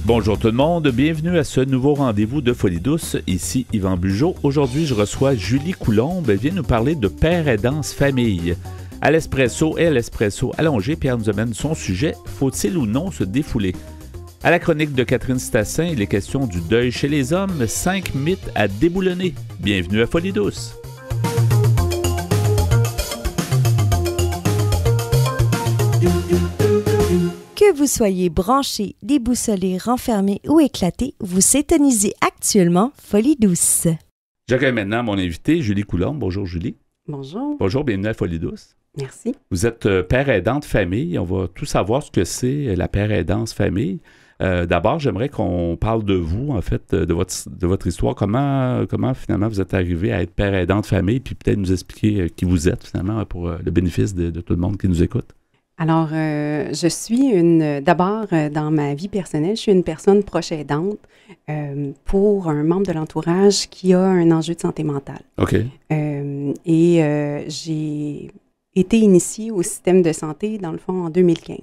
Bonjour tout le monde, bienvenue à ce nouveau rendez-vous de Folie douce. Ici Yvan Bugeaud. Aujourd'hui, je reçois Julie Coulombe. Elle vient nous parler de père aidance famille. À l'espresso et à l'espresso allongé, Pierre nous amène son sujet « Faut-il ou non se défouler ?» À la chronique de Catherine Stassin, il est question du deuil chez les hommes, 5 mythes à déboulonner. Bienvenue à Folie douce. Que vous soyez branché, déboussolé, renfermé ou éclaté, vous s'étonisez actuellement Folie douce. J'accueille maintenant mon invité, Julie Coulombe. Bonjour Julie. Bonjour. Bonjour, bienvenue à Folie douce. Merci. Vous êtes père aidant de famille. On va tout savoir ce que c'est la père aidance famille. D'abord, j'aimerais qu'on parle de vous, en fait, de votre histoire. Comment finalement vous êtes arrivé à être père aidant de famille, puis peut-être nous expliquer qui vous êtes finalement pour le bénéfice de tout le monde qui nous écoute. Alors, je suis d'abord, dans ma vie personnelle, je suis une personne proche aidante pour un membre de l'entourage qui a un enjeu de santé mentale. OK. J'ai été initiée au système de santé, dans le fond, en 2015.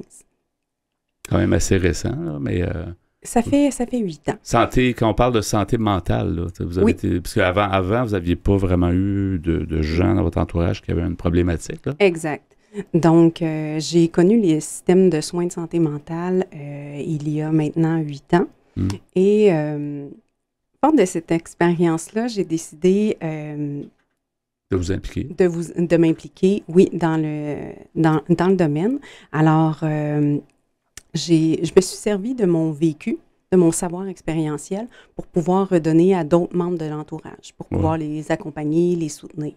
Quand même assez récent, là, mais... Ça fait 8 ans. Santé, quand on parle de santé mentale, là, vous avez été, parce qu'avant, vous n'aviez pas vraiment eu de gens dans votre entourage qui avaient une problématique, là? Exact. Donc, j'ai connu les systèmes de soins de santé mentale il y a maintenant 8 ans. Et fort de cette expérience-là, j'ai décidé de vous impliquer. De m'impliquer, oui, dans le domaine. Alors, je me suis servi de mon vécu, de mon savoir expérientiel pour pouvoir redonner à d'autres membres de l'entourage, pour pouvoir les accompagner, les soutenir.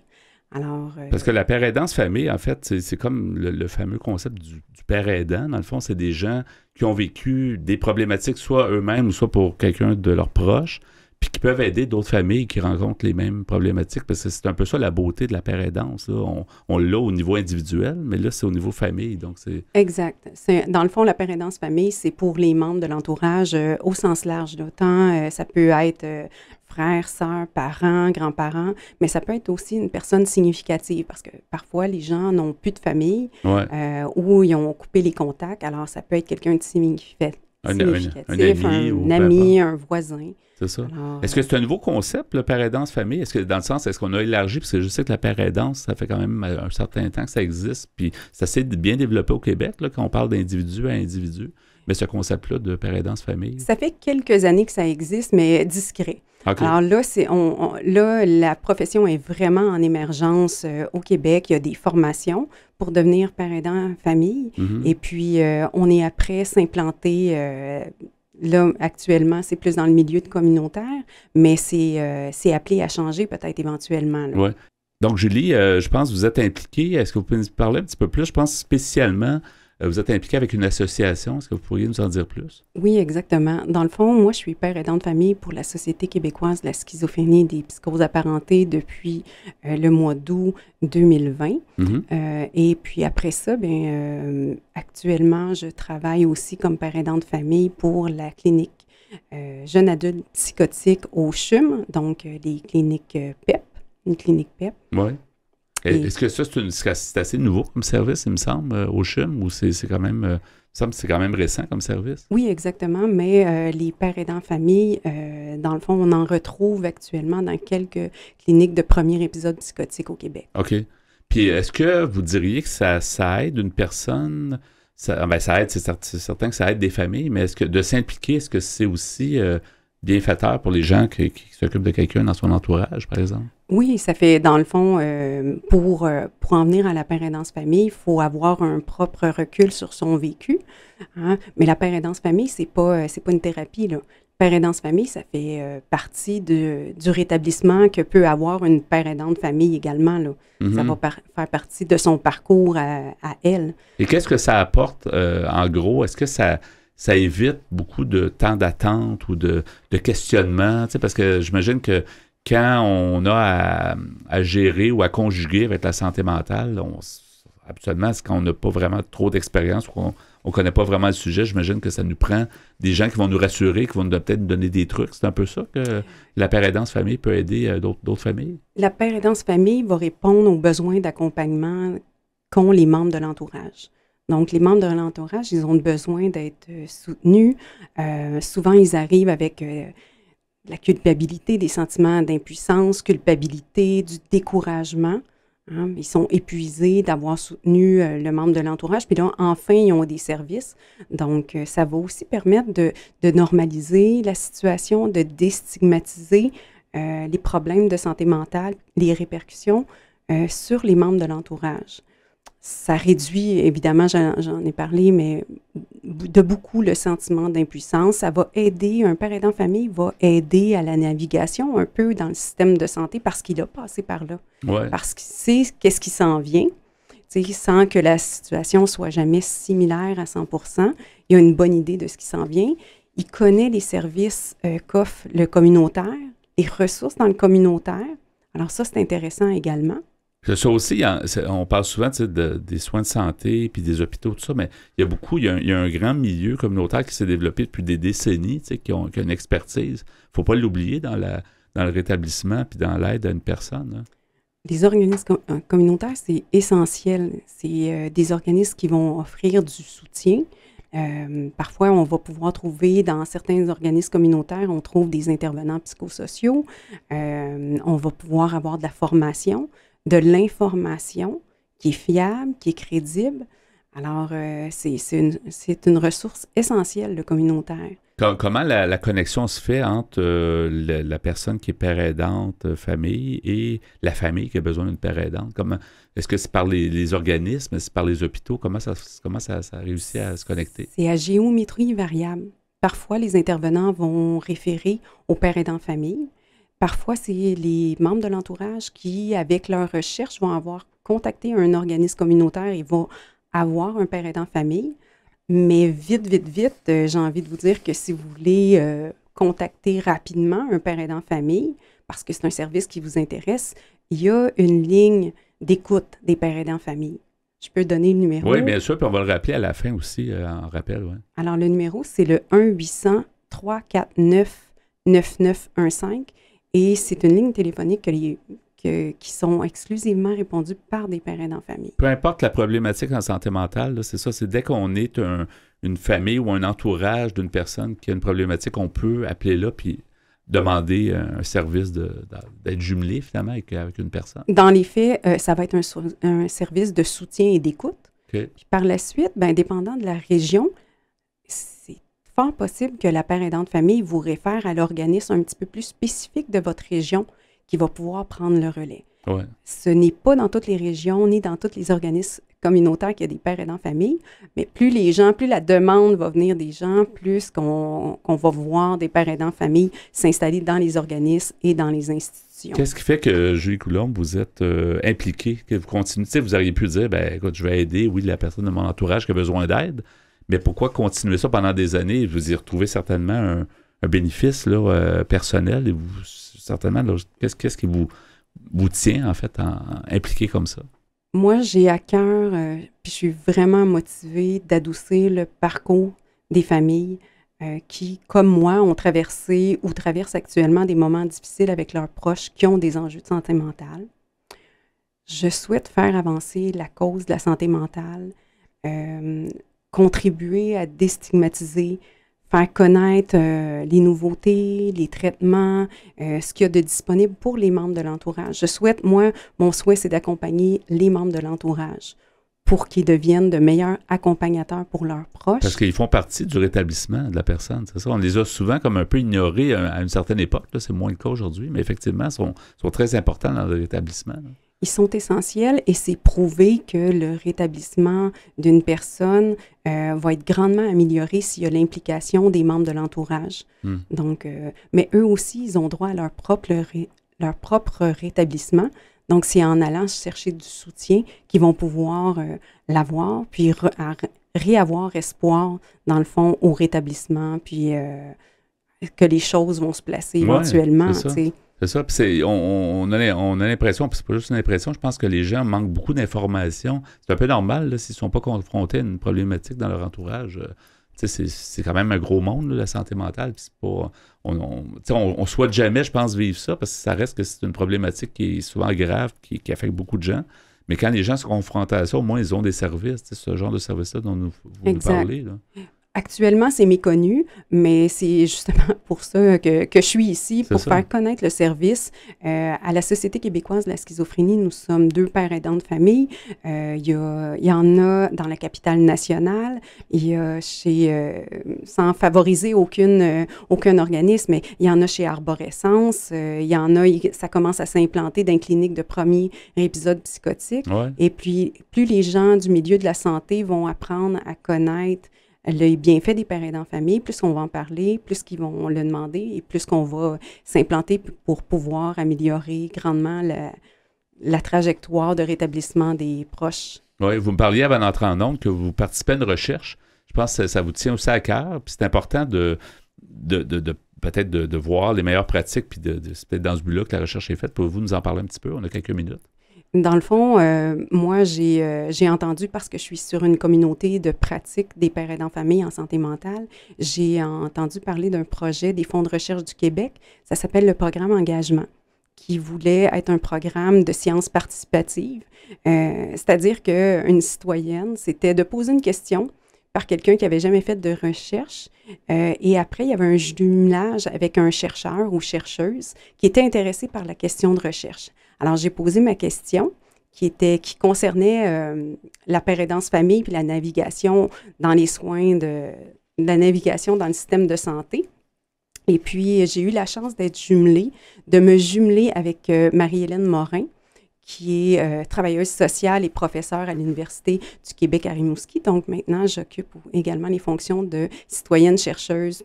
Alors, parce que la père aidance famille, en fait, c'est comme le fameux concept du père aidant. Dans le fond, c'est des gens qui ont vécu des problématiques, soit eux-mêmes ou soit pour quelqu'un de leurs proches, puis qui peuvent aider d'autres familles qui rencontrent les mêmes problématiques, parce que c'est un peu ça la beauté de la père aidance. Là. On l'a au niveau individuel, mais là, c'est au niveau famille. Donc c'est... Exact. Dans le fond, la père aidance famille, c'est pour les membres de l'entourage au sens large. Autant ça peut être frères, sœurs, parents, grands-parents, mais ça peut être aussi une personne significative, parce que parfois, les gens n'ont plus de famille ou ils ont coupé les contacts. Alors, ça peut être quelqu'un de significatif, un ami, un voisin. C'est ça. Alors, est-ce que c'est un nouveau concept, le père aidance famille? Est-ce que, dans le sens, est-ce qu'on a élargi? Parce que je sais que la père aidance, ça fait quand même un certain temps que ça existe, puis c'est assez bien développé au Québec, là, quand on parle d'individu à individu. Mais ce concept-là de père aidance famille? Ça fait quelques années que ça existe, mais discret. Okay. Alors là, la profession est vraiment en émergence au Québec. Il y a des formations pour devenir père aidant famille. Et puis, on est après s'implanter... là, actuellement, c'est plus dans le milieu de communautaire, mais c'est appelé à changer peut-être éventuellement. Oui. Donc, Julie, je pense que vous êtes impliquée. Est-ce que vous pouvez nous parler un petit peu plus? Je pense spécialement, vous êtes impliquée avec une association. Est-ce que vous pourriez nous en dire plus? Oui, exactement. Dans le fond, moi, je suis père aidant de famille pour la Société québécoise de la schizophrénie et des psychoses apparentées depuis le mois d'août 2020. Et puis après ça, actuellement, je travaille aussi comme père aidant de famille pour la clinique jeunes adultes psychotiques au CHUM, donc les cliniques PEP, une clinique PEP. Oui. Est-ce que ça, c'est assez nouveau comme service, il me semble, au CHUM, ou c'est quand même... il me semble que c'est quand même récent comme service? Oui, exactement, mais les pères aidants famille, dans le fond, on en retrouve actuellement dans quelques cliniques de premier épisode psychotique au Québec. OK. Puis est-ce que vous diriez que ça aide une personne... Ça aide, c'est certain que ça aide des familles, mais est-ce que de s'impliquer, est-ce que c'est aussi bienfaiteur pour les gens qui s'occupent de quelqu'un dans son entourage, par exemple? Oui, ça fait, dans le fond, pour en venir à la père aidance famille, il faut avoir un propre recul sur son vécu. Hein? Mais la père aidance famille, c'est pas une thérapie, là. Père aidance famille, ça fait partie du rétablissement que peut avoir une père aidante famille également, là. Ça va faire partie de son parcours à elle. Et qu'est-ce que ça apporte, en gros? Est-ce que ça évite beaucoup de temps d'attente ou de questionnement? Tu sais, parce que j'imagine que quand on a à gérer ou à conjuguer avec la santé mentale, habituellement, c'est quand on n'a pas vraiment trop d'expérience ou qu'on ne connaît pas vraiment le sujet, j'imagine que ça nous prend des gens qui vont nous rassurer, qui vont peut-être nous donner des trucs. C'est un peu ça que la père aidance famille peut aider d'autres familles? La père aidance famille va répondre aux besoins d'accompagnement qu'ont les membres de l'entourage. Donc, les membres de l'entourage, ils ont besoin d'être soutenus. Souvent, ils arrivent avec la culpabilité, des sentiments d'impuissance, culpabilité, du découragement. Hein? Ils sont épuisés d'avoir soutenu le membre de l'entourage. Puis là, enfin, ils ont des services. Donc, ça va aussi permettre de normaliser la situation, de déstigmatiser les problèmes de santé mentale, les répercussions sur les membres de l'entourage. Ça réduit, évidemment, j'en ai parlé, mais de beaucoup le sentiment d'impuissance. Ça va aider, un père aidant famille va aider à la navigation un peu dans le système de santé parce qu'il a passé par là. Ouais. Parce qu'il sait qu'est-ce qui s'en vient, sans que la situation soit jamais similaire à 100%. Il a une bonne idée de ce qui s'en vient. Il connaît les services qu'offre le communautaire, les ressources dans le communautaire. Alors ça, c'est intéressant également. Ça aussi, on parle souvent des soins de santé puis des hôpitaux, tout ça, mais il y a un grand milieu communautaire qui s'est développé depuis des décennies, qui a une expertise. Il ne faut pas l'oublier dans le rétablissement puis dans l'aide à une personne. Hein. Les organismes communautaires, c'est essentiel. C'est des organismes qui vont offrir du soutien. Parfois, on va pouvoir trouver dans certains organismes communautaires, on trouve des intervenants psychosociaux. On va pouvoir avoir de la formation, de l'information qui est fiable, qui est crédible. Alors, c'est une ressource essentielle, le communautaire. Comment la connexion se fait entre la personne qui est père aidante, famille, et la famille qui a besoin d'une père aidante? Est-ce que c'est par les organismes, est-ce que c'est par les hôpitaux? Comment ça réussit à se connecter? C'est à géométrie variable. Parfois, les intervenants vont référer au père aidant famille. Parfois, c'est les membres de l'entourage qui, avec leur recherche, vont avoir contacté un organisme communautaire et vont avoir un père aidant famille. Mais vite, j'ai envie de vous dire que si vous voulez contacter rapidement un père aidant famille, parce que c'est un service qui vous intéresse, il y a une ligne d'écoute des pères aidants famille. Je peux donner le numéro? Oui, bien sûr, puis on va le rappeler à la fin aussi, en rappel. Ouais. Alors, le numéro, c'est le 1-800-349-9915 et c'est une ligne téléphonique qui sont exclusivement répondues par des pères aidants famille. Peu importe la problématique en santé mentale, là, c'est ça, c'est dès qu'on est une famille ou un entourage d'une personne qui a une problématique, on peut appeler là puis demander un service d'être jumelé finalement avec une personne. Dans les faits, ça va être un service de soutien et d'écoute. Okay. Puis par la suite, dépendant de la région, c'est fort possible que la père aidante famille vous réfère à l'organisme un petit peu plus spécifique de votre région qui va pouvoir prendre le relais. Ouais. Ce n'est pas dans toutes les régions ni dans tous les organismes communautaires qu'il y a des pères aidants famille, mais plus la demande va venir des gens, plus qu'on va voir des pères aidants famille s'installer dans les organismes et dans les institutions. Qu'est-ce qui fait que, Julie Coulombe, vous êtes impliqué, que vous continuez? Vous auriez pu dire, écoute, je vais aider, oui, la personne de mon entourage qui a besoin d'aide, mais pourquoi continuer ça pendant des années? Vous y retrouvez certainement un bénéfice là, personnel et vous, certainement, là, qu'est-ce qui vous tient, en fait, impliqué comme ça? Moi, j'ai à cœur, puis je suis vraiment motivée d'adoucir le parcours des familles qui, comme moi, ont traversé ou traversent actuellement des moments difficiles avec leurs proches qui ont des enjeux de santé mentale. Je souhaite faire avancer la cause de la santé mentale, contribuer à déstigmatiser, faire connaître les nouveautés, les traitements, ce qu'il y a de disponible pour les membres de l'entourage. Mon souhait, c'est d'accompagner les membres de l'entourage pour qu'ils deviennent de meilleurs accompagnateurs pour leurs proches. Parce qu'ils font partie du rétablissement de la personne, c'est ça? On les a souvent comme un peu ignorés à une certaine époque, là, c'est moins le cas aujourd'hui, mais effectivement, ils sont très importants dans le rétablissement. Là. Ils sont essentiels et c'est prouvé que le rétablissement d'une personne va être grandement amélioré s'il y a l'implication des membres de l'entourage. Donc, mais eux aussi, ils ont droit à leur propre rétablissement. Donc, c'est en allant chercher du soutien qu'ils vont pouvoir l'avoir, puis réavoir espoir, dans le fond, au rétablissement, puis que les choses vont se placer éventuellement. C'est ça, puis on a l'impression, puis c'est pas juste une impression, je pense que les gens manquent beaucoup d'informations. C'est un peu normal là, s'ils ne sont pas confrontés à une problématique dans leur entourage. C'est quand même un gros monde, là, la santé mentale. Puis c'est pas, on souhaite jamais, je pense, vivre ça, parce que ça reste que c'est une problématique qui est souvent grave, qui affecte beaucoup de gens. Mais quand les gens sont confrontés à ça, au moins, ils ont des services, ce genre de service-là dont vous nous parlez. Là. Actuellement, c'est méconnu, mais c'est justement pour ça que je suis ici, pour faire connaître le service. À la Société québécoise de la schizophrénie, nous sommes 2 pères aidants de famille. Il y en a dans la capitale nationale. Il y a sans favoriser aucun organisme, mais il y en a chez Arborescence. Il y en a, ça commence à s'implanter dans les cliniques de premier épisode psychotique. Ouais. Et puis, plus les gens du milieu de la santé vont apprendre à connaître le bienfait des pères aidants de famille, plus on va en parler, plus qu'ils vont le demander et plus qu'on va s'implanter pour pouvoir améliorer grandement la trajectoire de rétablissement des proches. Oui, vous me parliez avant d'entrer en ondes que vous participez à une recherche. Je pense que ça vous tient aussi à cœur. Puis c'est important de peut-être de voir les meilleures pratiques, puis c'est peut-être dans ce but-là que la recherche est faite. Pouvez-vous nous en parler un petit peu? On a quelques minutes. Dans le fond, moi, j'ai entendu, parce que je suis sur une communauté de pratique des pères aidants famille en santé mentale, j'ai entendu parler d'un projet des Fonds de recherche du Québec. Ça s'appelle le programme Engagement, qui voulait être un programme de sciences participatives. C'est-à-dire qu'une citoyenne, c'était de poser une question par quelqu'un qui n'avait jamais fait de recherche. Et après, il y avait un jumelage avec un chercheur ou chercheuse qui était intéressé par la question de recherche. Alors, j'ai posé ma question qui concernait la père aidance famille puis la navigation dans les soins de la navigation dans le système de santé. Et puis, j'ai eu la chance de me jumeler avec Marie-Hélène Morin, qui est travailleuse sociale et professeure à l'Université du Québec à Rimouski. Donc, maintenant, j'occupe également les fonctions de citoyenne chercheuse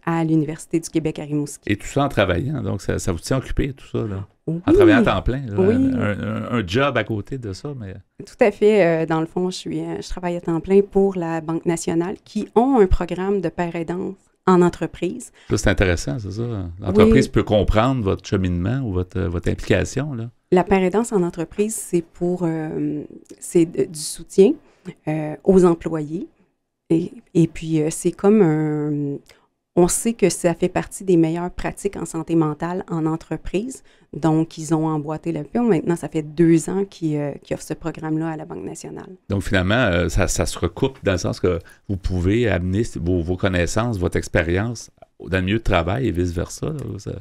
à l'Université du Québec à Rimouski. Et tout ça en travaillant, donc ça vous tient occupé, tout ça, là? Oui. En travaillant à temps plein, là, oui. un job à côté de ça, mais... Tout à fait. Dans le fond, je travaille à temps plein pour la Banque nationale qui ont un programme de père aidance en entreprise. Ça, c'est intéressant, c'est ça? L'entreprise peut comprendre votre cheminement ou votre implication, là? La père aidance en entreprise, c'est du soutien aux employés. Et puis, c'est comme on sait que ça fait partie des meilleures pratiques en santé mentale en entreprise. Donc, ils ont emboîté le pas. Maintenant, ça fait 2 ans qu'ils offrent ce programme-là à la Banque nationale. Donc, finalement, ça se recoupe dans le sens que vous pouvez amener vos connaissances, votre expérience dans le milieu de travail et vice-versa.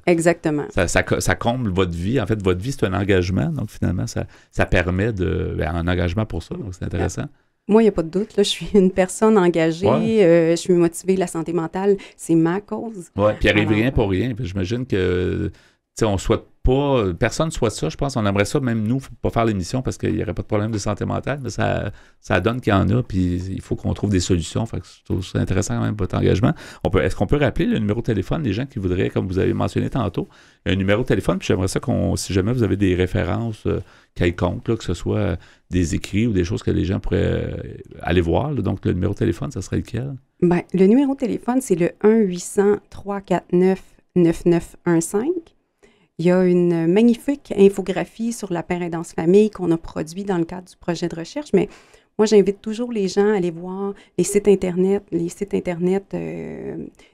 Exactement. Ça comble votre vie. En fait, votre vie, c'est un engagement. Donc, finalement, ça permet un engagement pour ça. Donc, c'est intéressant. Moi, il n'y a pas de doute. Là, je suis une personne engagée. Je suis motivée. La santé mentale, c'est ma cause. Oui, puis il n'arrive rien pour rien. Puis j'imagine que, on souhaite pas... Personne ne souhaite ça, je pense. On aimerait ça, même nous, pas faire l'émission parce qu'il n'y aurait pas de problème de santé mentale. Mais ça donne qu'il y en a, puis il faut qu'on trouve des solutions. Fait que je trouve ça intéressant quand même, votre engagement. Est-ce qu'on peut rappeler le numéro de téléphone des gens qui voudraient, comme vous avez mentionné tantôt, un numéro de téléphone, puis j'aimerais ça si jamais vous avez des références quelconques, là, que ce soit des écrits ou des choses que les gens pourraient aller voir. Là. Donc, le numéro de téléphone, ça serait lequel? Bien, le numéro de téléphone, c'est le 1-800-349-9915. Il y a une magnifique infographie sur la père aidance famille qu'on a produit dans le cadre du projet de recherche, mais moi, j'invite toujours les gens à aller voir les sites Internet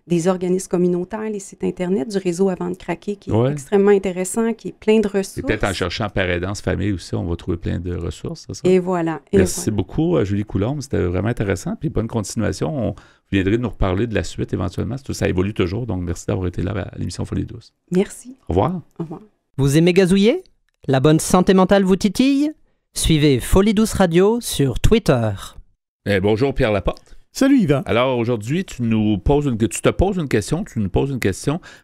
des organismes communautaires, les sites Internet du réseau Avant de craquer, qui est extrêmement intéressant, qui est plein de ressources. Et peut-être en cherchant père aidance famille aussi, on va trouver plein de ressources. Ça? Et voilà. Merci beaucoup, Julie Coulombe. C'était vraiment intéressant. Puis bonne continuation. Vous viendrez nous reparler de la suite éventuellement. Ça évolue toujours. Donc, merci d'avoir été là à l'émission Folie douce. Merci. Au revoir. Au revoir. Vous aimez gazouiller? La bonne santé mentale vous titille? Suivez Folie douce Radio sur Twitter. Bonjour Pierre Laporte. Salut Yvan. Alors aujourd'hui, tu nous poses une question.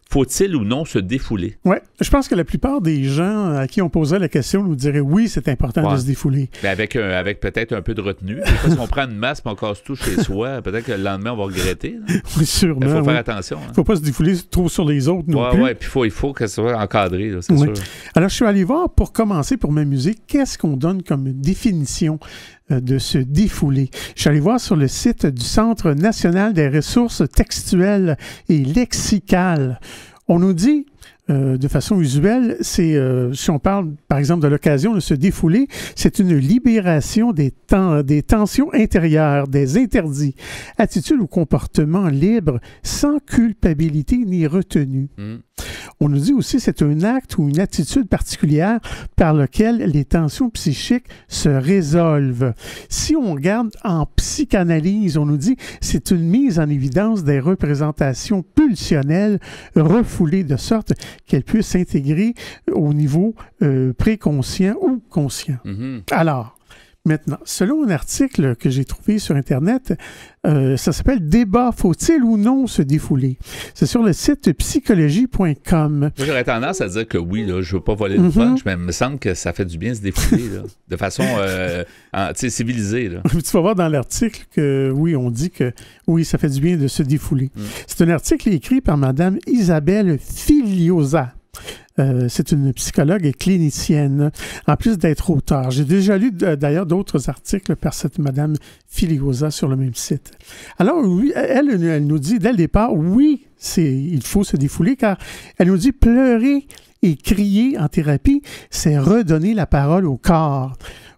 Faut-il ou non se défouler? Oui, je pense que la plupart des gens à qui on poserait la question nous diraient oui, c'est important de se défouler. Mais avec peut-être un peu de retenue. Parce qu'on prend une masse et on casse tout chez soi, peut-être que le lendemain, on va regretter. Oui, sûrement. Il faut faire attention. Il ne faut pas se défouler trop sur les autres non plus. Oui, puis il faut que ça soit encadré, là, c'est sûr. Alors, je suis allé voir, pour commencer, pour m'amuser, qu'est-ce qu'on donne comme définition de se défouler. Je suis allé voir sur le site du Centre national des ressources textuelles et lexicales. On nous dit, de façon usuelle, si on parle, par exemple, de l'occasion de se défouler, c'est une libération des tensions intérieures, des interdits, attitude ou comportement libre, sans culpabilité ni retenue. On nous dit aussi que c'est un acte ou une attitude particulière par lequel les tensions psychiques se résolvent. Si on regarde en psychanalyse, on nous dit que c'est une mise en évidence des représentations pulsionnelles refoulées de sorte qu'elles puissent s'intégrer au niveau préconscient ou conscient. Alors, maintenant, selon un article que j'ai trouvé sur Internet, ça s'appelle « Débat, faut-il ou non se défouler ?» C'est sur le site psychologie.com. Moi, j'aurais tendance à dire que oui, là, je ne veux pas voler le punch, mais il me semble que ça fait du bien se défouler, là, de façon civilisée. Là. Tu vas voir dans l'article que oui, on dit que oui, ça fait du bien de se défouler. C'est un article écrit par Mme Isabelle Filiosa. C'est une psychologue et clinicienne, en plus d'être auteure. J'ai déjà lu d'ailleurs d'autres articles par cette Madame Filiosa sur le même site. Alors oui, elle nous dit dès le départ, oui, il faut se défouler, car elle nous dit pleurer et crier en thérapie, c'est redonner la parole au corps.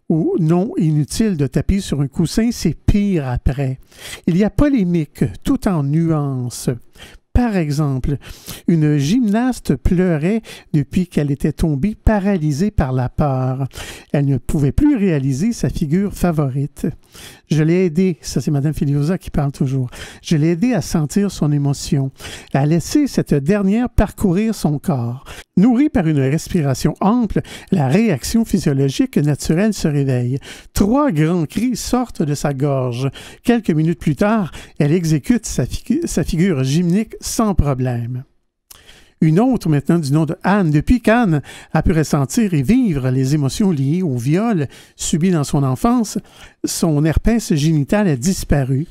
Ou non, inutile de taper sur un coussin, c'est pire après. Il y a polémique, tout en nuances. Par exemple, une gymnaste pleurait depuis qu'elle était tombée paralysée par la peur. Elle ne pouvait plus réaliser sa figure favorite. Je l'ai aidée, ça c'est Mme Filiosa qui parle toujours, je l'ai aidée à sentir son émotion, à laisser cette dernière parcourir son corps. Nourrie par une respiration ample, la réaction physiologique naturelle se réveille. 3 grands cris sortent de sa gorge. Quelques minutes plus tard, elle exécute sa figure gymnique sans problème. Une autre maintenant du nom de Anne. Depuis qu'Anne a pu ressentir et vivre les émotions liées au viol subi dans son enfance, son herpès génital a disparu.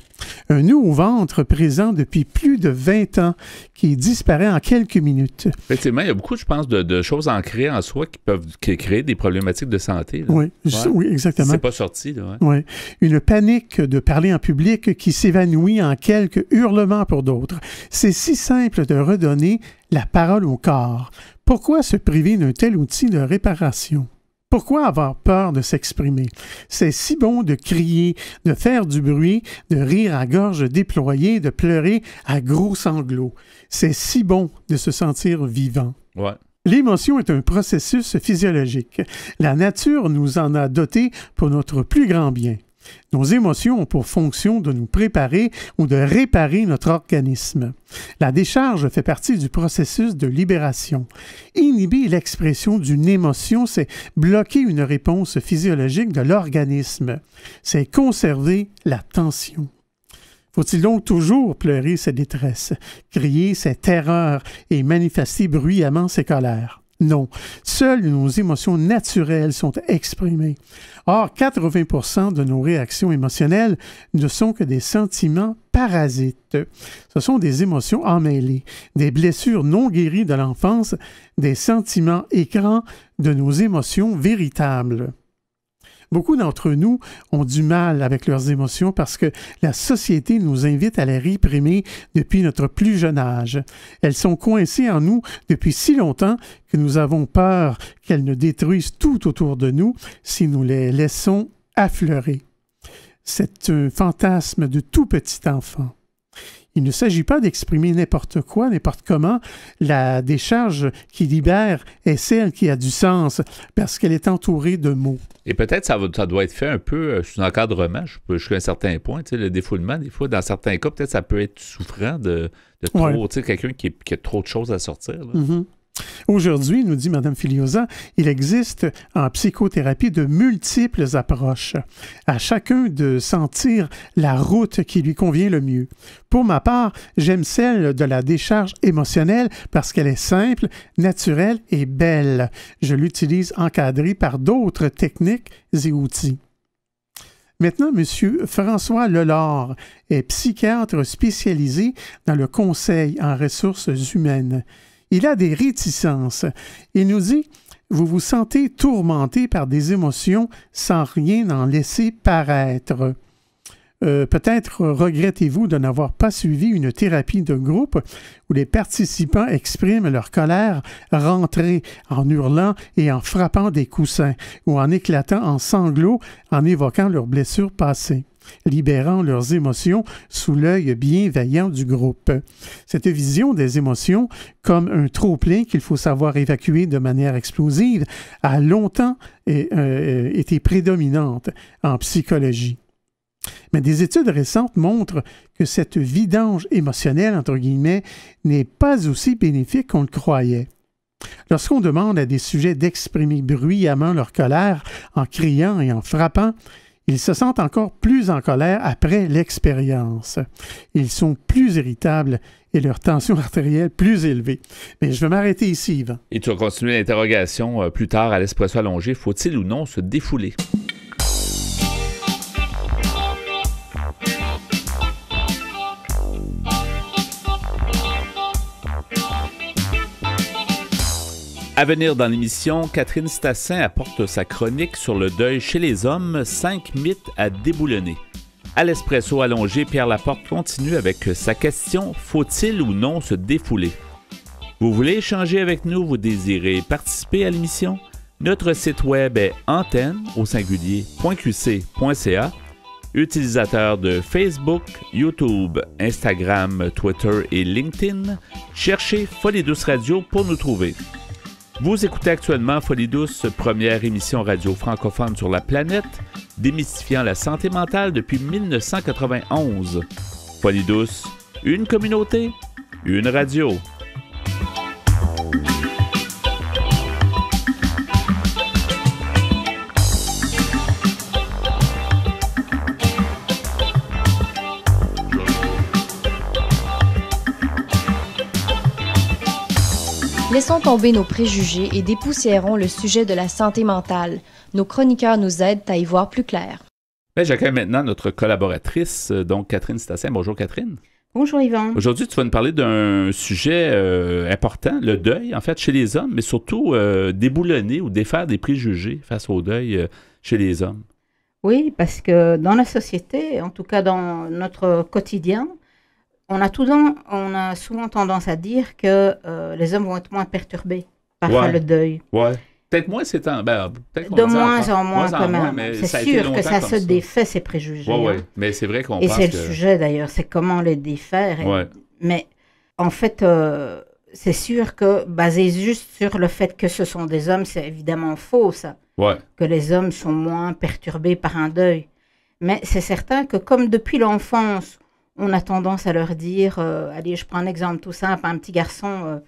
Un nœud au ventre présent depuis plus de 20 ans qui disparaît en quelques minutes. Effectivement, il y a beaucoup, je pense, de choses ancrées en soi qui peuvent créer des problématiques de santé. Là. Oui, oui, exactement. C'est pas sorti. Là, ouais. Une panique de parler en public qui s'évanouit en quelques hurlements pour d'autres. C'est si simple de redonner la parole au corps. Pourquoi se priver d'un tel outil de réparation? Pourquoi avoir peur de s'exprimer? C'est si bon de crier, de faire du bruit, de rire à gorge déployée, de pleurer à gros sanglots. C'est si bon de se sentir vivant. Ouais. L'émotion est un processus physiologique. La nature nous en a dotés pour notre plus grand bien. Nos émotions ont pour fonction de nous préparer ou de réparer notre organisme. La décharge fait partie du processus de libération. Inhiber l'expression d'une émotion, c'est bloquer une réponse physiologique de l'organisme. C'est conserver la tension. Faut-il donc toujours pleurer ses détresses, crier ses terreurs et manifester bruyamment ses colères? Non, seules nos émotions naturelles sont exprimées. Or, 80% de nos réactions émotionnelles ne sont que des sentiments parasites. Ce sont des émotions emmêlées, des blessures non guéries de l'enfance, des sentiments écrans de nos émotions véritables. Beaucoup d'entre nous ont du mal avec leurs émotions parce que la société nous invite à les réprimer depuis notre plus jeune âge. Elles sont coincées en nous depuis si longtemps que nous avons peur qu'elles ne détruisent tout autour de nous si nous les laissons affleurer. C'est un fantasme de tout petit enfant. Il ne s'agit pas d'exprimer n'importe quoi, n'importe comment. La décharge qui libère est celle qui a du sens parce qu'elle est entourée de mots. Et peut-être ça doit être fait un peu sous encadrement jusqu'à un certain point. Le défoulement, des fois, dans certains cas, peut-être ça peut être souffrant de trop, quelqu'un qui a trop de choses à sortir. Là. Mm-hmm. Aujourd'hui, nous dit Mme Filiosa, il existe en psychothérapie de multiples approches, à chacun de sentir la route qui lui convient le mieux. Pour ma part, j'aime celle de la décharge émotionnelle parce qu'elle est simple, naturelle et belle. Je l'utilise encadrée par d'autres techniques et outils. Maintenant, M. François Lelord est psychiatre spécialisé dans le conseil en ressources humaines. Il a des réticences. Il nous dit « Vous vous sentez tourmenté par des émotions sans rien en laisser paraître. Peut-être regrettez-vous de n'avoir pas suivi une thérapie de groupe où les participants expriment leur colère rentrée en hurlant et en frappant des coussins ou en éclatant en sanglots en évoquant leurs blessures passées. libérant leurs émotions sous l'œil bienveillant du groupe. Cette vision des émotions comme un trop-plein qu'il faut savoir évacuer de manière explosive a longtemps été prédominante en psychologie. Mais des études récentes montrent que cette vidange émotionnelle, entre guillemets, n'est pas aussi bénéfique qu'on le croyait. Lorsqu'on demande à des sujets d'exprimer bruyamment leur colère en criant et en frappant, ils se sentent encore plus en colère après l'expérience. Ils sont plus irritables et leur tension artérielle plus élevée. Mais je vais m'arrêter ici, Yvan. Et tu vas continuer l'interrogation plus tard à l'Espresso allongé. Faut-il ou non se défouler? À venir dans l'émission, Catherine Stassin apporte sa chronique sur le deuil chez les hommes, 5 mythes à déboulonner. À l'Espresso allongé, Pierre Laporte continue avec sa question « Faut-il ou non se défouler ?» Vous voulez échanger avec nous, vous désirez participer à l'émission? Notre site web est antenne.qc.ca. Utilisateur de Facebook, YouTube, Instagram, Twitter et LinkedIn, cherchez Folie Douce Radio pour nous trouver. Vous écoutez actuellement Folie Douce, première émission radio francophone sur la planète, démystifiant la santé mentale depuis 1991. Folie Douce, une communauté, une radio. Laissons tomber nos préjugés et dépoussiérons le sujet de la santé mentale. Nos chroniqueurs nous aident à y voir plus clair. J'accueille maintenant notre collaboratrice, donc Catherine Stassin. Bonjour Catherine. Bonjour Yvan. Aujourd'hui, tu vas nous parler d'un sujet important, le deuil, en fait, chez les hommes, mais surtout déboulonner ou défaire des préjugés face au deuil chez les hommes. Oui, parce que dans la société, en tout cas dans notre quotidien, on a souvent tendance à dire que les hommes vont être moins perturbés par le deuil. Ouais. Peut-être moins c'est peut-être de moins en moins quand même. C'est sûr que ça se défait ces préjugés. Oui, mais c'est vrai qu'on pense que... Et c'est le sujet d'ailleurs, c'est comment les défaire. Ouais. Mais en fait, c'est sûr que basé juste sur le fait que ce sont des hommes, c'est évidemment faux ça. Ouais. Que les hommes sont moins perturbés par un deuil. Mais c'est certain que comme depuis l'enfance, on a tendance à leur dire, allez, je prends un exemple tout simple, un petit garçon,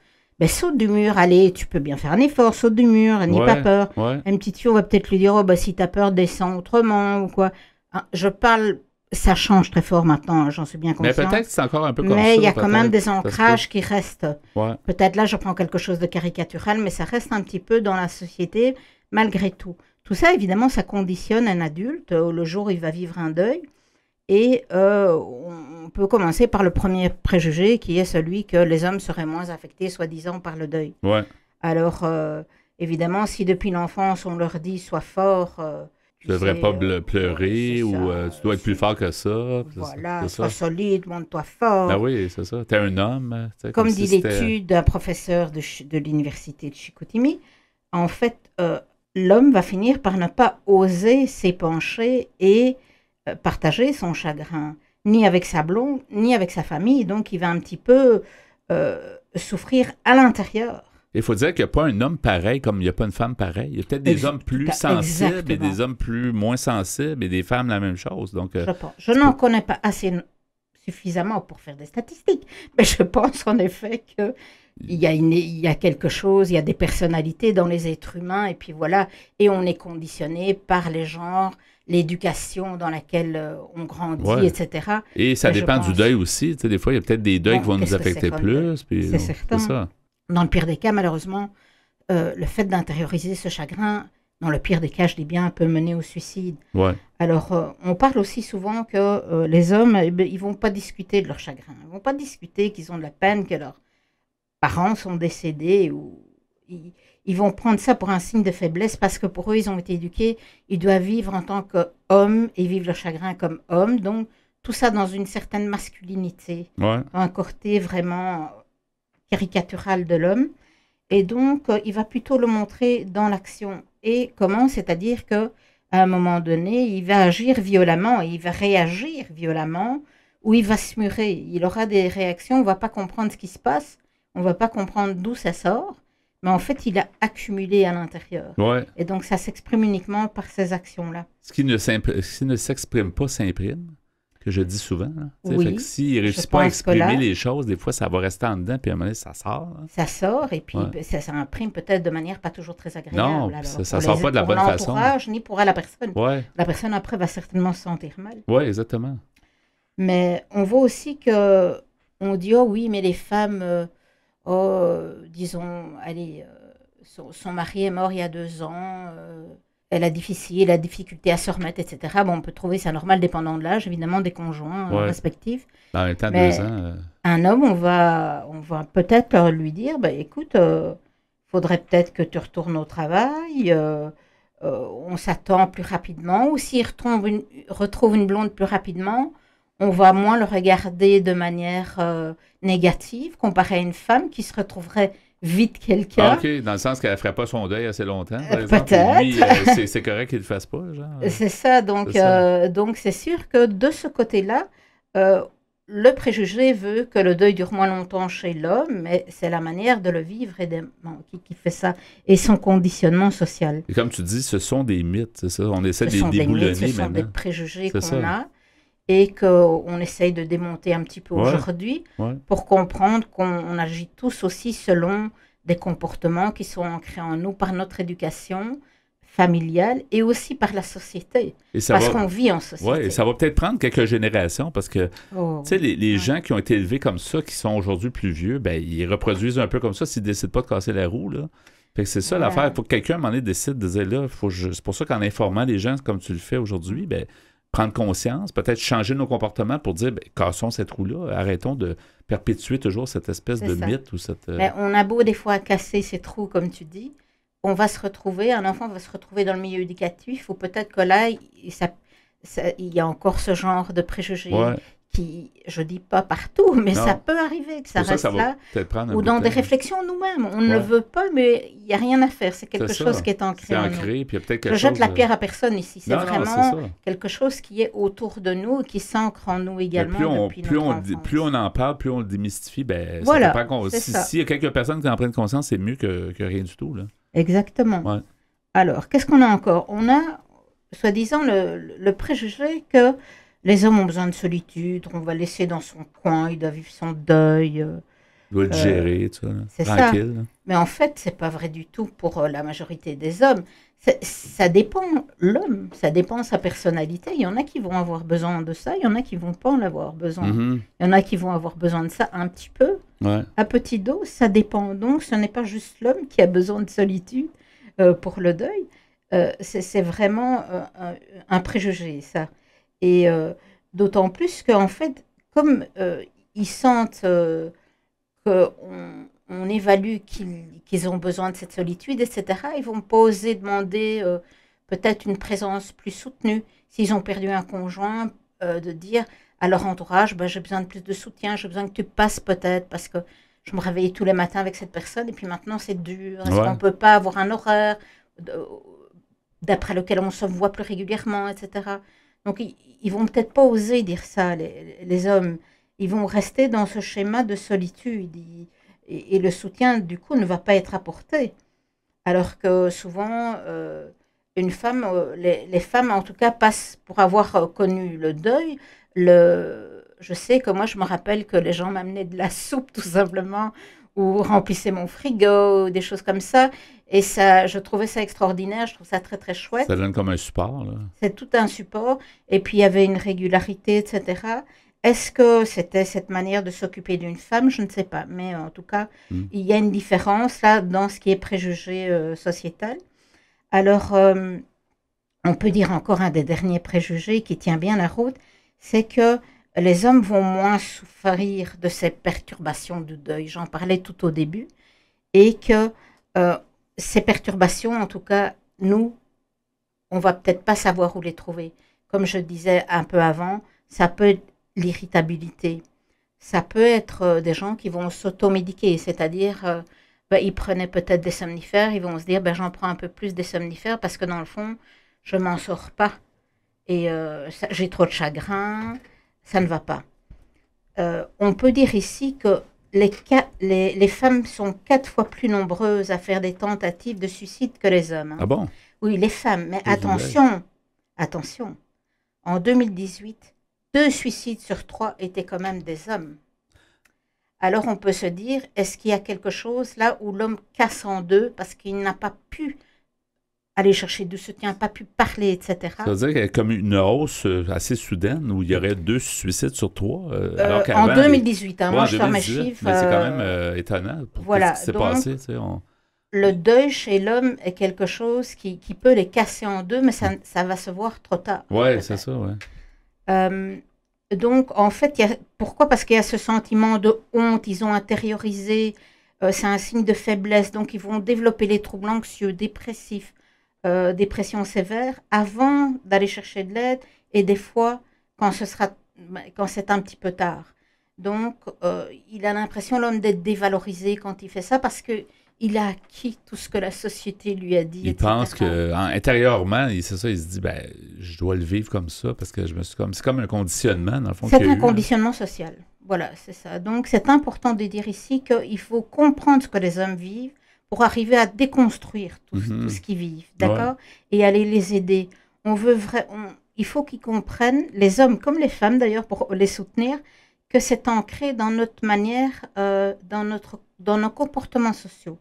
saute du mur, allez, tu peux bien faire un effort, saute du mur, n'aie pas peur. Ouais. Une petite fille, on va peut-être lui dire, si t'as peur, descends autrement, ou quoi. Je parle, ça change très fort maintenant, j'en suis bien consciente. Mais peut-être que c'est encore un peu comme ça. Mais il y a quand même des ancrages qui restent. Ouais. Peut-être là, je prends quelque chose de caricatural, mais ça reste un petit peu dans la société, malgré tout. Tout ça, évidemment, ça conditionne un adulte, le jour où il va vivre un deuil. Et on peut commencer par le premier préjugé qui est celui que les hommes seraient moins affectés, soi-disant, par le deuil. Ouais. Alors, évidemment, si depuis l'enfance, on leur dit « sois fort », tu ne devrais pas pleurer ou tu dois être plus fort que ça. Voilà, sois solide, montre-toi fort. Ben oui, c'est ça. T'es un homme. Comme dit l'étude d'un professeur de l'université de Chicoutimi, en fait, l'homme va finir par ne pas oser s'épancher et partager son chagrin, ni avec sa blonde, ni avec sa famille. Donc, il va un petit peu souffrir à l'intérieur. Il faut dire qu'il n'y a pas un homme pareil comme il n'y a pas une femme pareille. Il y a peut-être des hommes plus sensibles et des hommes moins sensibles et des femmes la même chose. Donc, je n'en connais pas suffisamment pour faire des statistiques, mais je pense en effet que il y a quelque chose, il y a des personnalités dans les êtres humains, et puis voilà, et on est conditionné par les genres, l'éducation dans laquelle on grandit, etc. Et ça dépend du deuil aussi. Tu sais, des fois, il y a peut-être des deuils qui vont nous affecter plus. C'est certain. C'est ça. Dans le pire des cas, malheureusement, le fait d'intérioriser ce chagrin, dans le pire des cas, je dis bien, peut mener au suicide. Ouais. Alors, on parle aussi souvent que les hommes, ils vont pas discuter de leur chagrin. Ils vont pas discuter qu'ils ont de la peine, que leurs parents sont décédés, ou ils vont prendre ça pour un signe de faiblesse parce que pour eux, ils ont été éduqués, ils doivent vivre en tant qu'hommes et vivre leur chagrin comme hommes. Donc, tout ça dans une certaine masculinité, un côté vraiment caricatural de l'homme. Et donc, il va plutôt le montrer dans l'action. Et comment? C'est-à-dire que à un moment donné, il va agir violemment, il va réagir violemment, ou il va se murer. Il aura des réactions, on ne va pas comprendre ce qui se passe, on ne va pas comprendre d'où ça sort, mais en fait, il a accumulé à l'intérieur. Ouais. Et donc, ça s'exprime uniquement par ces actions-là. Ce qui ne s'exprime pas s'imprime, que je dis souvent. Hein. Oui, fait que s'il ne réussit je pas à pense que exprimer là- les choses, des fois, ça va rester en dedans, puis à un moment donné, ça sort. Hein. Ça sort, et puis Ouais. ça imprime peut-être de manière pas toujours très agréable. Non, alors, ça pour sort pas de la pour bonne façon. l'entourage, ni pour la personne. Ouais, La personne, après, va certainement se sentir mal. ouais, exactement. Mais on voit aussi que on dit, oh oui, mais les femmes, disons, allez, son mari est mort il y a 2 ans, elle a la difficulté à se remettre, etc. Bon, on peut trouver ça normal, dépendant de l'âge, évidemment, des conjoints Ouais. respectifs. En même temps, Mais- 2 ans. Un homme, on va peut-être lui dire, bah, écoute, faudrait peut-être que tu retournes au travail, on s'attend plus rapidement, ou s'il retrouve une blonde plus rapidement, on va moins le regarder de manière négative, comparé à une femme qui se retrouverait vite quelqu'un. Ah, OK, dans le sens qu'elle ne ferait pas son deuil assez longtemps, par exemple. Peut-être. Et lui, c'est correct qu'il ne le fasse pas, genre. C'est ça, donc C'est ça. donc c'est sûr que de ce côté-là, le préjugé veut que le deuil dure moins longtemps chez l'homme, mais c'est la manière de le vivre qui fait ça, et son conditionnement social. Et comme tu dis, ce sont des mythes, c'est ça. On essaie de Ce les sont des mythes, déboulonner ce sont des maintenant. préjugés C'est qu'on ça. a et qu'on essaye de démonter un petit peu Ouais. aujourd'hui Ouais. pour comprendre qu'on agit tous aussi selon des comportements qui sont ancrés en nous par notre éducation familiale et aussi par la société, Et ça parce va, qu'on vit en société. ouais, et ça va peut-être prendre quelques générations parce que, Oh, tu sais, les Ouais. gens qui ont été élevés comme ça, qui sont aujourd'hui plus vieux, ben, ils reproduisent un peu comme ça s'ils ne décident pas de casser la roue, là. Fait que c'est ça Ouais. l'affaire. Il faut que quelqu'un, à un moment donné, décide de dire, là, c'est pour ça qu'en informant les gens comme tu le fais aujourd'hui, ben, prendre conscience, peut-être changer nos comportements pour dire, ben, cassons cette roue-là, arrêtons de perpétuer toujours cette espèce C'est de ça. mythe ou cette... Mais on a beau des fois casser ces trous, comme tu dis, on va se retrouver, un enfant va se retrouver dans le milieu éducatif, ou peut-être que là, il y a encore ce genre de préjugés Ouais. qui, je dis pas partout, mais Non. ça peut arriver que ça C'est pour ça que reste ça va là, peut-être prendre un ou bout dans de des temps. réflexions nous-mêmes. On ne le Ouais. veut pas, mais il n'y a rien à faire. C'est quelque C'est chose ça. qui est ancré C'est en nous. ancré, puis il y a peut-être Je quelque jette chose... la pierre à personne ici. C'est Non, non, vraiment c'est ça. quelque chose qui est autour de nous et qui s'ancre en nous Mais également depuis plus notre on, enfance. plus on en parle, plus on le démystifie, ben, Voilà, ça fait pas c'est ça. s'il y a quelques personnes qui en prennent conscience, c'est mieux que rien du tout. Là. Exactement. Ouais. Alors, qu'est-ce qu'on a encore? On a, soi-disant, le préjugé que les hommes ont besoin de solitude, on va le laisser dans son coin, il doit vivre son deuil. Il doit le gérer, tout ça, là. c'est ça. Tranquille. Là. Mais en fait, c'est pas vrai du tout pour la majorité des hommes. Ça dépend l'homme, ça dépend sa personnalité. Il y en a qui vont avoir besoin de ça, il y en a qui vont pas en avoir besoin. Mhm. Il y en a qui vont avoir besoin de ça un petit peu, Ouais. à petite dose, ça dépend. Donc, ce n'est pas juste l'homme qui a besoin de solitude pour le deuil. C'est vraiment un préjugé, ça. Et d'autant plus qu'en fait, comme ils sentent qu'on évalue qu'ils ont besoin de cette solitude, etc., ils vont pas oser demander peut-être une présence plus soutenue. S'ils ont perdu un conjoint, de dire à leur entourage, ben, j'ai besoin de plus de soutien, j'ai besoin que tu passes peut-être, parce que je me réveillais tous les matins avec cette personne, et puis maintenant c'est dur. Est-ce Ouais. qu'on ne peut pas avoir un horaire d'après lequel on se voit plus régulièrement, etc. Donc, ils vont peut-être pas oser dire ça, les hommes. Ils vont rester dans ce schéma de solitude. Et le soutien, du coup, ne va pas être apporté. Alors que souvent, une femme, les femmes, en tout cas, passent pour avoir connu le deuil. Je sais que moi, je me rappelle que les gens m'amenaient de la soupe, tout simplement, ou remplissaient mon frigo, des choses comme ça. Et ça, je trouvais ça extraordinaire, je trouve ça très, très chouette. Ça donne comme un support. Là. C'est tout un support. Et puis, il y avait une régularité, etc. Est-ce que c'était cette manière de s'occuper d'une femme? Je ne sais pas. Mais en tout cas, il y a une différence là dans ce qui est préjugé sociétal. Alors, on peut dire encore un des derniers préjugés qui tient bien la route, c'est que les hommes vont moins souffrir de ces perturbations du deuil. J'en parlais tout au début. Et que ces perturbations, en tout cas, nous, on va peut-être pas savoir où les trouver. Comme je disais un peu avant, ça peut être l'irritabilité. Ça peut être des gens qui vont s'automédiquer, c'est-à-dire ils prenaient peut-être des somnifères, ils vont se dire j'en prends un peu plus des somnifères parce que dans le fond, je m'en sors pas et j'ai trop de chagrin, ça ne va pas. On peut dire ici que les femmes sont 4 fois plus nombreuses à faire des tentatives de suicide que les hommes. Hein. Ah bon? Oui, les femmes. Mais attention, en 2018, 2 suicides sur 3 étaient quand même des hommes. Alors on peut se dire, est-ce qu'il y a quelque chose là où l'homme casse en deux parce qu'il n'a pas pu aller chercher du soutien, pas pu parler, etc. Ça veut dire qu'il y a comme une hausse assez soudaine où il y aurait 2 suicides sur 3. Alors en 2018, hein, moi je sors mes chiffres. Mais c'est quand même étonnant pour ce qui s'est passé. Tu sais, le deuil chez l'homme est quelque chose qui peut les casser en deux, mais ça va se voir trop tard. Oui, c'est ça, oui. Donc, en fait, pourquoi? Parce qu'il y a ce sentiment de honte, ils ont intériorisé, c'est un signe de faiblesse, donc ils vont développer les troubles anxieux, dépressifs, dépression sévère, avant d'aller chercher de l'aide, et des fois, quand c'est un petit peu tard. Donc, il a l'impression, l'homme, d'être dévalorisé quand il fait ça, parce qu'il a acquis tout ce que la société lui a dit. Il pense qu'intérieurement, c'est ça, il se dit, je dois le vivre comme ça, parce que c'est comme un conditionnement, dans le fond. C'est un conditionnement social. Voilà, c'est ça. Donc, c'est important de dire ici qu'il faut comprendre ce que les hommes vivent pour arriver à déconstruire tout ce qu'ils vivent, d'accord? Ouais. Et aller les aider. Il faut qu'ils comprennent, les hommes comme les femmes d'ailleurs, pour les soutenir, que c'est ancré dans notre manière, dans nos comportements sociaux.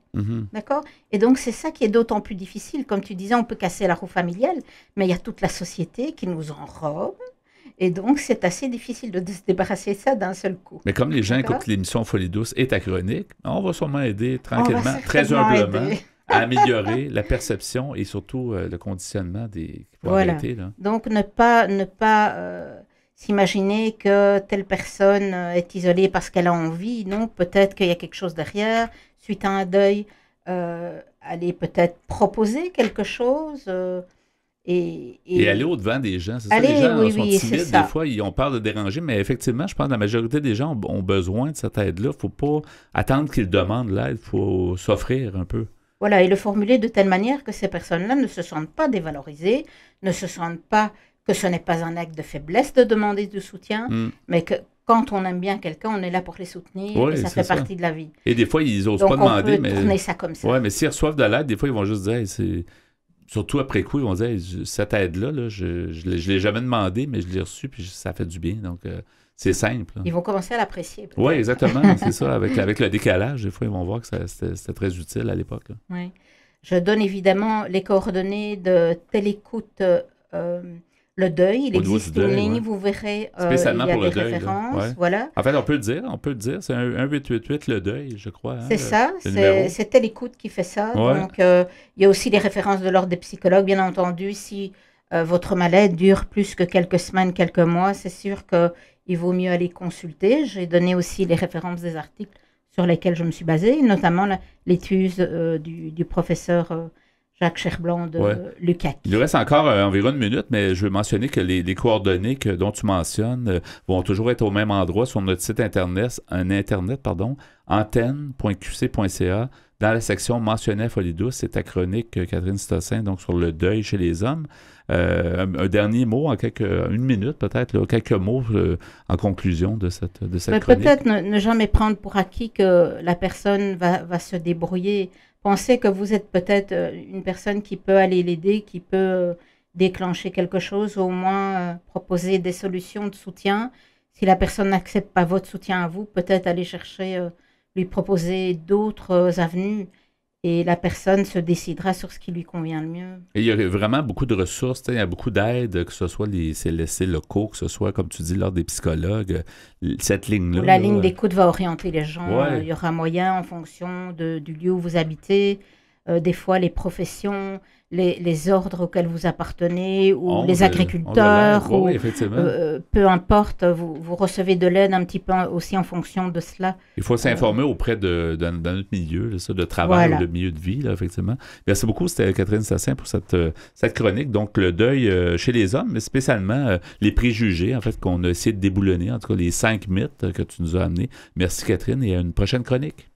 D'accord? Et donc, c'est ça qui est d'autant plus difficile. Comme tu disais, on peut casser la roue familiale, mais il y a toute la société qui nous enrobe. Et donc, c'est assez difficile de se débarrasser de ça d'un seul coup. Mais comme les gens écoutent l'émission Folie douce et ta chronique, on va sûrement aider tranquillement, très humblement, à améliorer la perception et surtout le conditionnement qui vont arrêter. Là. Donc, ne pas s'imaginer que telle personne est isolée parce qu'elle a envie. Non, peut-être qu'il y a quelque chose derrière. Suite à un deuil, aller peut-être proposer quelque chose et aller au-devant des gens. C'est ça, les gens sont timides. Des fois, ils ont peur de déranger, mais effectivement, je pense que la majorité des gens ont besoin de cette aide-là. Il ne faut pas attendre qu'ils demandent l'aide. Il faut s'offrir un peu. Voilà, et le formuler de telle manière que ces personnes-là ne se sentent pas dévalorisées, ne se sentent pas que ce n'est pas un acte de faiblesse de demander du soutien, mais que quand on aime bien quelqu'un, on est là pour les soutenir et ça fait partie de la vie. Et des fois, ils n'osent pas demander. On peut tourner ça comme ça. Oui, mais s'ils reçoivent de l'aide, des fois, ils vont juste dire, surtout après coup, ils vont dire, cette aide-là, je ne l'ai jamais demandé, mais je l'ai reçue, puis ça fait du bien. Donc, c'est simple. Là. Ils vont commencer à l'apprécier. Oui, exactement. C'est ça. Avec le décalage, des fois, ils vont voir que c'était très utile à l'époque. Oui. Je donne évidemment les coordonnées de Télécoute le deuil. Il existe une ligne, vous verrez, spécialement il y a pour des le deuil, références. Ouais. Voilà. En fait, on peut le dire. C'est un 1-888 le deuil, je crois. C'est ça. C'est Télécoute qui fait ça. Ouais. Donc, il y a aussi les références de l'ordre des psychologues, bien entendu. Si votre maladie dure plus que quelques semaines, quelques mois, c'est sûr qu'il vaut mieux aller consulter. J'ai donné aussi les références des articles sur lesquels je me suis basée, notamment l'étude du professeur Jacques Cherblanc de l'UQAC. Il nous reste encore environ une minute, mais je veux mentionner que les coordonnées dont tu mentionnes vont toujours être au même endroit sur notre site internet, antenne.qc.ca. Dans la section mentionnée à Folie douce, c'est ta chronique, Catherine Stossin, donc sur le deuil chez les hommes. Un dernier mot, une minute peut-être, là, quelques mots en conclusion de cette chronique. Peut-être ne jamais prendre pour acquis que la personne va se débrouiller. Pensez que vous êtes peut-être une personne qui peut aller l'aider, qui peut déclencher quelque chose, au moins proposer des solutions de soutien. Si la personne n'accepte pas votre soutien à vous, peut-être aller chercher, lui proposer d'autres avenues et la personne se décidera sur ce qui lui convient le mieux. Et il y a vraiment beaucoup de ressources, il y a beaucoup d'aides, que ce soit les CLSC locaux, que ce soit, comme tu dis, l'ordre des psychologues, cette ligne-là. La ligne d'écoute va orienter les gens. Ouais. Il y aura moyen en fonction du lieu où vous habitez, des fois les professions, les ordres auxquels vous appartenez, ou les agriculteurs, ou, peu importe, vous recevez de l'aide un petit peu aussi en fonction de cela. Il faut s'informer auprès dans notre milieu, là, ça, de travail ou de milieu de vie, là, effectivement. Merci beaucoup, c'était Catherine Stossin pour cette chronique. Donc, le deuil chez les hommes, mais spécialement les préjugés, en fait, qu'on a essayé de déboulonner, en tout cas les 5 mythes que tu nous as amenés. Merci, Catherine, et à une prochaine chronique.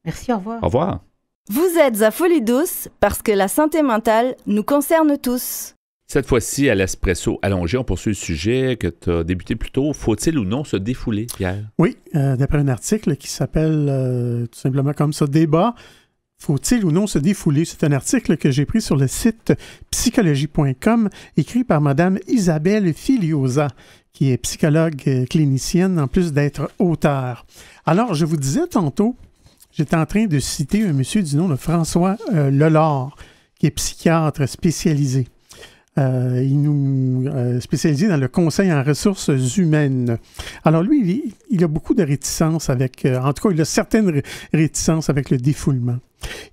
Merci, au revoir. Au revoir. Vous êtes à Folie douce parce que la santé mentale nous concerne tous. Cette fois-ci, à l'Espresso allongé, on poursuit le sujet que tu as débuté plus tôt. Faut-il ou non se défouler, Pierre? Oui, d'après un article qui s'appelle tout simplement comme ça, « Débat, faut-il ou non se défouler ?» C'est un article que j'ai pris sur le site psychologie.com, écrit par Mme Isabelle Filiosa, qui est psychologue clinicienne, en plus d'être auteure. Alors, je vous disais tantôt, j'étais en train de citer un monsieur du nom de François Lelard, qui est psychiatre spécialisé. Il nous spécialisé dans le conseil en ressources humaines. Alors lui, il a beaucoup de réticences avec, en tout cas, il a certaines réticences avec le défoulement.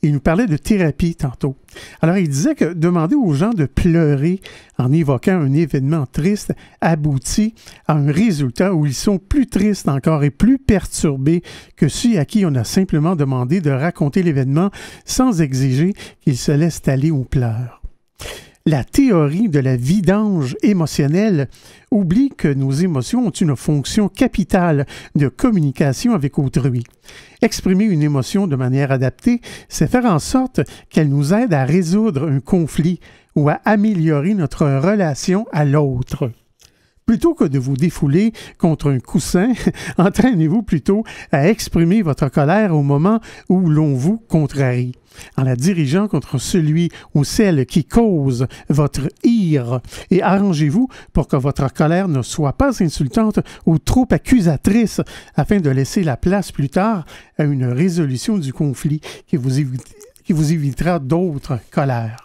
Il nous parlait de thérapie tantôt. Alors il disait que demander aux gens de pleurer en évoquant un événement triste aboutit à un résultat où ils sont plus tristes encore et plus perturbés que ceux à qui on a simplement demandé de raconter l'événement sans exiger qu'ils se laissent aller aux pleurs. La théorie de la vidange émotionnelle oublie que nos émotions ont une fonction capitale de communication avec autrui. Exprimer une émotion de manière adaptée, c'est faire en sorte qu'elle nous aide à résoudre un conflit ou à améliorer notre relation à l'autre. Plutôt que de vous défouler contre un coussin, entraînez-vous plutôt à exprimer votre colère au moment où l'on vous contrarie, en la dirigeant contre celui ou celle qui cause votre ire, et arrangez-vous pour que votre colère ne soit pas insultante ou trop accusatrice, afin de laisser la place plus tard à une résolution du conflit qui vous évitera d'autres colères.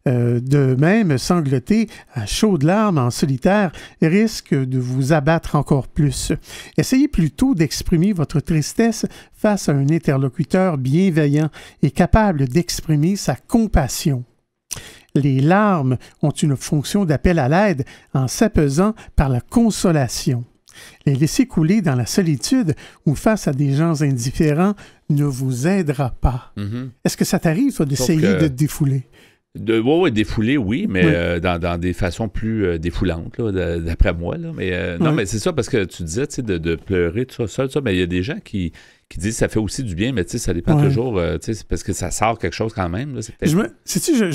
De même, sangloter à chaudes larmes en solitaire risque de vous abattre encore plus. Essayez plutôt d'exprimer votre tristesse face à un interlocuteur bienveillant et capable d'exprimer sa compassion. Les larmes ont une fonction d'appel à l'aide en s'apaisant par la consolation. Les laisser couler dans la solitude ou face à des gens indifférents ne vous aidera pas. Mm-hmm. Est-ce que ça t'arrive, toi, d'essayer de te défouler? Oui, défouler, oui, mais dans des façons plus défoulantes, là, d'après moi. Là. Mais non, mais c'est ça, parce que tu disais de pleurer, tout ça, mais il y a des gens qui disent que ça fait aussi du bien, mais ça dépend toujours, c'est parce que ça sort quelque chose quand même. Là, je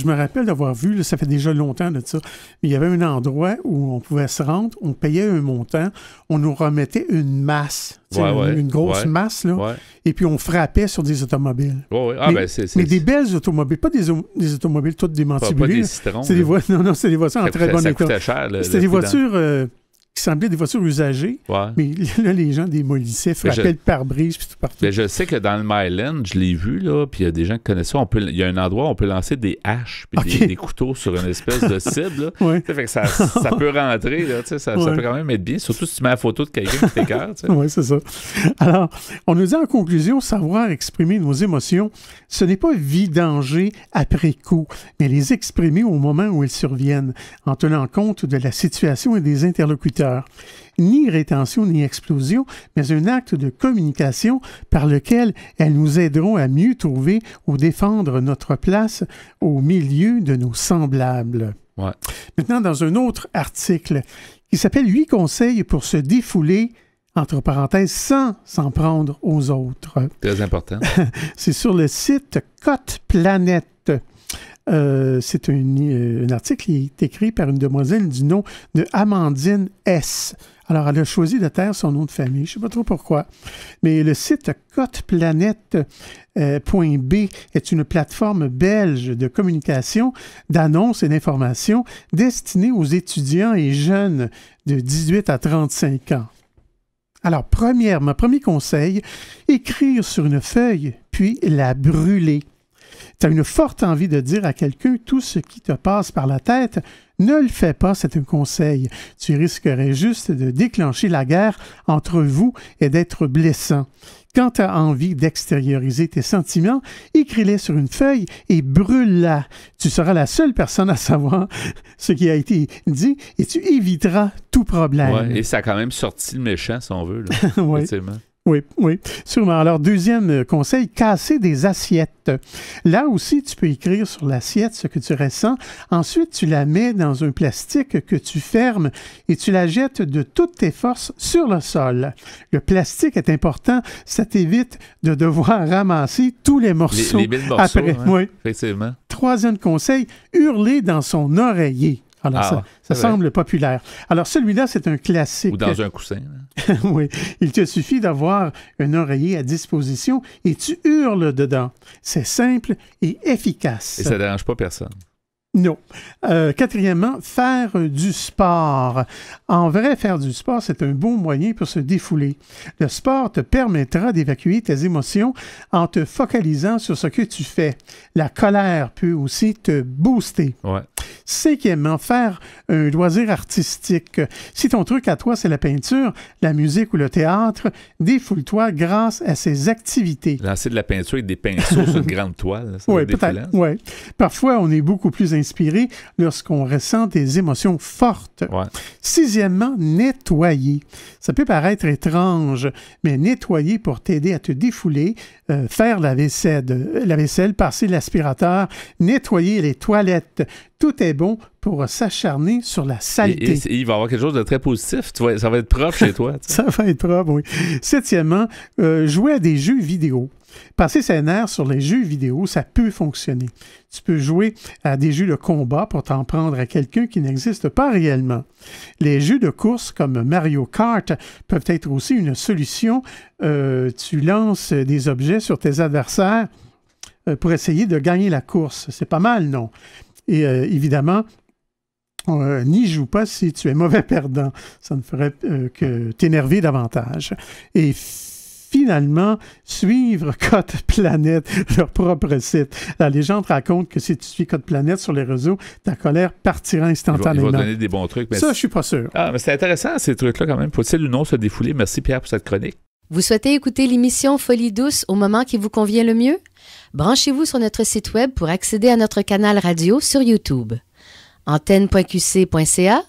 me rappelle d'avoir vu, là, ça fait déjà longtemps de ça, il y avait un endroit où on pouvait se rendre, on payait un montant, on nous remettait une masse, une grosse masse, là, et puis on frappait sur des automobiles. Mais des belles automobiles, pas des automobiles toutes démantibulées. Pas des citrons. C'est des voitures en très bon état. Ça coûtait cher. C'était des voitures qui semblaient des voitures usagées, mais là, les gens démolissaient, frappaient le pare-brise, puis tout partout. Mais je sais que dans le Myland, je l'ai vu, là, puis il y a des gens qui connaissent ça. Il y a un endroit où on peut lancer des haches puis des couteaux sur une espèce de cible. Là. Fait que ça peut rentrer, là, ça peut quand même être bien, surtout si tu mets la photo de quelqu'un qui t'écœure. Oui, c'est ça. Alors, on nous dit en conclusion, savoir exprimer nos émotions, ce n'est pas vidanger après coup, mais les exprimer au moment où elles surviennent, en tenant compte de la situation et des interlocuteurs. Ni rétention ni explosion, mais un acte de communication par lequel elles nous aideront à mieux trouver ou défendre notre place au milieu de nos semblables. Ouais. Maintenant, dans un autre article qui s'appelle « 8 conseils pour se défouler », entre parenthèses, sans s'en prendre aux autres. Très important. C'est sur le site Cote Planète. C'est un article qui est écrit par une demoiselle du nom de Amandine S. Alors, elle a choisi de taire son nom de famille. Je ne sais pas trop pourquoi. Mais le site coteplanète.b est une plateforme belge de communication, d'annonces et d'informations destinée aux étudiants et jeunes de 18 à 35 ans. Alors, premier conseil, écrire sur une feuille, puis la brûler. Tu as une forte envie de dire à quelqu'un tout ce qui te passe par la tête, ne le fais pas, c'est un conseil. Tu risquerais juste de déclencher la guerre entre vous et d'être blessant. Quand tu as envie d'extérioriser tes sentiments, écris-les sur une feuille et brûle-la. Tu seras la seule personne à savoir ce qui a été dit et tu éviteras tout problème. Ouais, et ça a quand même sorti le méchant, si on veut. Là, oui. Oui, sûrement. Alors, deuxième conseil, casser des assiettes. Là aussi, tu peux écrire sur l'assiette ce que tu ressens. Ensuite, tu la mets dans un plastique que tu fermes et tu la jettes de toutes tes forces sur le sol. Le plastique est important. Ça t'évite de devoir ramasser tous les morceaux. Les 1000 morceaux, après. Hein, oui. Effectivement. Troisième conseil, hurler dans son oreiller. Alors, ça semble populaire. Alors, celui-là, c'est un classique. Ou dans un coussin. Oui. Il te suffit d'avoir un oreiller à disposition et tu hurles dedans. C'est simple et efficace. Et ça ne dérange pas personne. Non. Quatrièmement, faire du sport. En vrai, faire du sport, c'est un bon moyen pour se défouler. Le sport te permettra d'évacuer tes émotions en te focalisant sur ce que tu fais. La colère peut aussi te booster. Ouais. Cinquièmement, faire un loisir artistique. Si ton truc à toi, c'est la peinture, la musique ou le théâtre, défoule-toi grâce à ces activités. Lancer de la peinture avec des pinceaux sur une grande toile. Oui, peut-être. Ouais. Parfois, on est beaucoup plus inspiré lorsqu'on ressent des émotions fortes. Ouais. Sixièmement, nettoyer. Ça peut paraître étrange, mais nettoyer pour t'aider à te défouler, faire la vaisselle, passer l'aspirateur, nettoyer les toilettes. Tout est bon pour s'acharner sur la saleté. Et il va y avoir quelque chose de très positif. Ça va être propre chez toi. Ça va être propre, oui. Septièmement, jouer à des jeux vidéo. Passer ses nerfs sur les jeux vidéo, ça peut fonctionner. Tu peux jouer à des jeux de combat pour t'en prendre à quelqu'un qui n'existe pas réellement. Les jeux de course comme Mario Kart peuvent être aussi une solution. Tu lances des objets sur tes adversaires pour essayer de gagner la course. C'est pas mal, non? Et évidemment, n'y joue pas si tu es mauvais perdant. Ça ne ferait que t'énerver davantage. Et finalement, suivre Code Planète, leur propre site. La légende raconte que si tu suis Code Planète sur les réseaux, ta colère partira instantanément. Ils vont donner des bons trucs. Mais ça, je suis pas sûr. Ah, mais c'est intéressant, ces trucs-là, quand même. Faut-il ou non se défouler? Merci, Pierre, pour cette chronique. Vous souhaitez écouter l'émission Folie douce au moment qui vous convient le mieux? Branchez-vous sur notre site web pour accéder à notre canal radio sur YouTube. Antenne.qc.ca,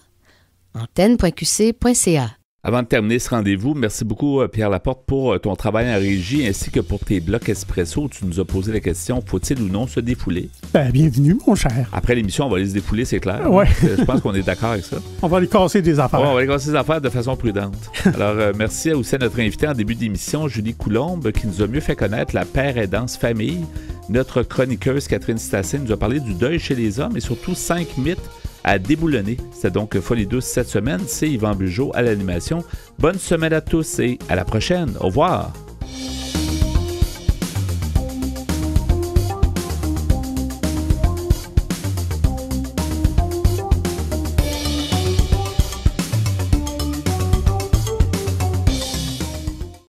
antenne.qc.ca. Avant de terminer ce rendez-vous, merci beaucoup Pierre Laporte pour ton travail en régie ainsi que pour tes blocs espresso. Tu nous as posé la question, faut-il ou non se défouler? Bienvenue, mon cher. Après l'émission, on va aller se défouler, c'est clair. Ouais. Je pense qu'on est d'accord avec ça. On va aller casser des affaires. Ouais, on va aller casser des affaires de façon prudente. Alors, merci aussi à notre invité en début d'émission, Julie Coulombe, qui nous a mieux fait connaître la père aidance famille. Notre chroniqueuse Catherine Stassin nous a parlé du deuil chez les hommes et surtout 5 mythes à déboulonner. C'est donc Folie douce cette semaine. C'est Yvan Bugeaud à l'animation. Bonne semaine à tous et à la prochaine. Au revoir.